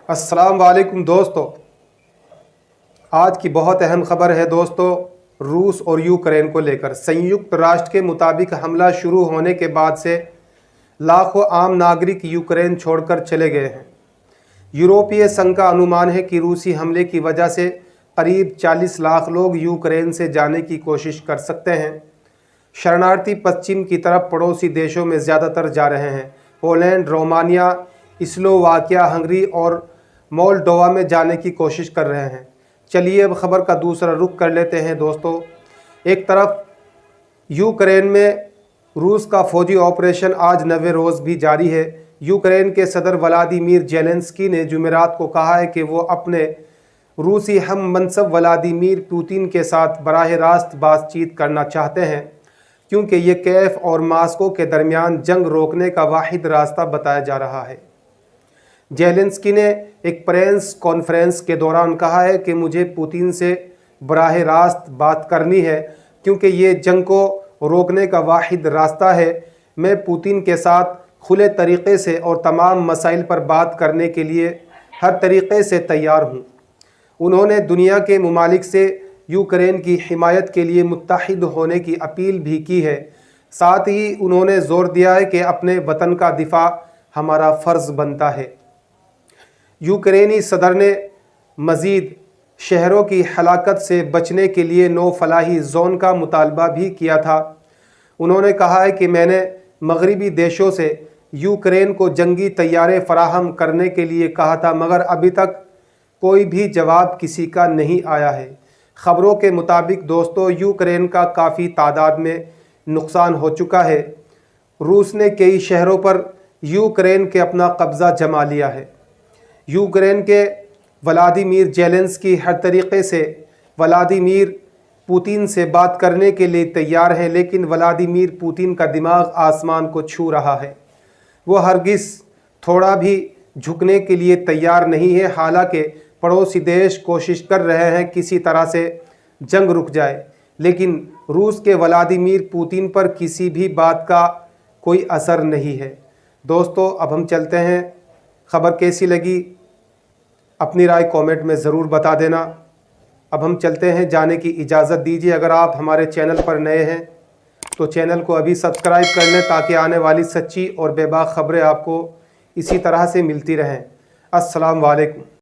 अस्सलाम वालेकुम दोस्तों, आज की बहुत अहम खबर है दोस्तों। रूस और यूक्रेन को लेकर संयुक्त राष्ट्र के मुताबिक हमला शुरू होने के बाद से लाखों आम नागरिक यूक्रेन छोड़कर चले गए हैं। यूरोपीय संघ का अनुमान है कि रूसी हमले की वजह से करीब 40 लाख लोग यूक्रेन से जाने की कोशिश कर सकते हैं। शरणार्थी पश्चिम की तरफ पड़ोसी देशों में ज़्यादातर जा रहे हैं। पोलैंड, रोमानिया, स्लोवाकिया, हंगरी और मोल्डोवा में जाने की कोशिश कर रहे हैं। चलिए अब खबर का दूसरा रुख कर लेते हैं दोस्तों। एक तरफ यूक्रेन में रूस का फौजी ऑपरेशन आज 90 रोज़ भी जारी है। यूक्रेन के सदर व्लादिमीर ज़ेलेंस्की ने जुमेरात को कहा है कि वो अपने रूसी हम मनसब व्लादिमीर पुतिन के साथ बराह रास्त बातचीत करना चाहते हैं, क्योंकि ये कीव और मास्को के दरमियान जंग रोकने का वाहिद रास्ता बताया जा रहा है। ज़ेलेंस्की ने एक प्रेस कॉन्फ्रेंस के दौरान कहा है कि मुझे पुतिन से बराह रास्त बात करनी है, क्योंकि ये जंग को रोकने का वाहिद रास्ता है। मैं पुतिन के साथ खुले तरीक़े से और तमाम मसाइल पर बात करने के लिए हर तरीक़े से तैयार हूँ। उन्होंने दुनिया के ममालिक से यूक्रेन की हिमायत के लिए मुत्तहिद होने की अपील भी की है। साथ ही उन्होंने ज़ोर दिया है कि अपने वतन का दिफा हमारा फ़र्ज़ बनता है। यूक्रेनी सदर ने मज़ीद शहरों की हलाकत से बचने के लिए नो फलाही ज़ोन का मुतालबा भी किया था। उन्होंने कहा है कि मैंने मगरबी देशों से यूक्रेन को जंगी तैयारे फराहम करने के लिए कहा था, मगर अभी तक कोई भी जवाब किसी का नहीं आया है। ख़बरों के मुताबिक दोस्तों, यूक्रेन का काफ़ी तादाद में नुकसान हो चुका है। रूस ने कई शहरों पर यूक्रेन के अपना कब्ज़ा जमा लिया है। यूक्रेन के व्लादिमीर ज़ेलेंस्की हर तरीक़े से व्लादिमीर पुतिन से बात करने के लिए तैयार हैं, लेकिन व्लादिमीर पुतिन का दिमाग आसमान को छू रहा है। वो हरगिज़ थोड़ा भी झुकने के लिए तैयार नहीं है। हालांकि पड़ोसी देश कोशिश कर रहे हैं किसी तरह से जंग रुक जाए, लेकिन रूस के व्लादिमीर पुतिन पर किसी भी बात का कोई असर नहीं है। दोस्तों, अब हम चलते हैं। खबर कैसी लगी अपनी राय कमेंट में ज़रूर बता देना। अब हम चलते हैं, जाने की इजाज़त दीजिए। अगर आप हमारे चैनल पर नए हैं तो चैनल को अभी सब्सक्राइब कर लें, ताकि आने वाली सच्ची और बेबाक ख़बरें आपको इसी तरह से मिलती रहें। अस्सलाम वालेकुम।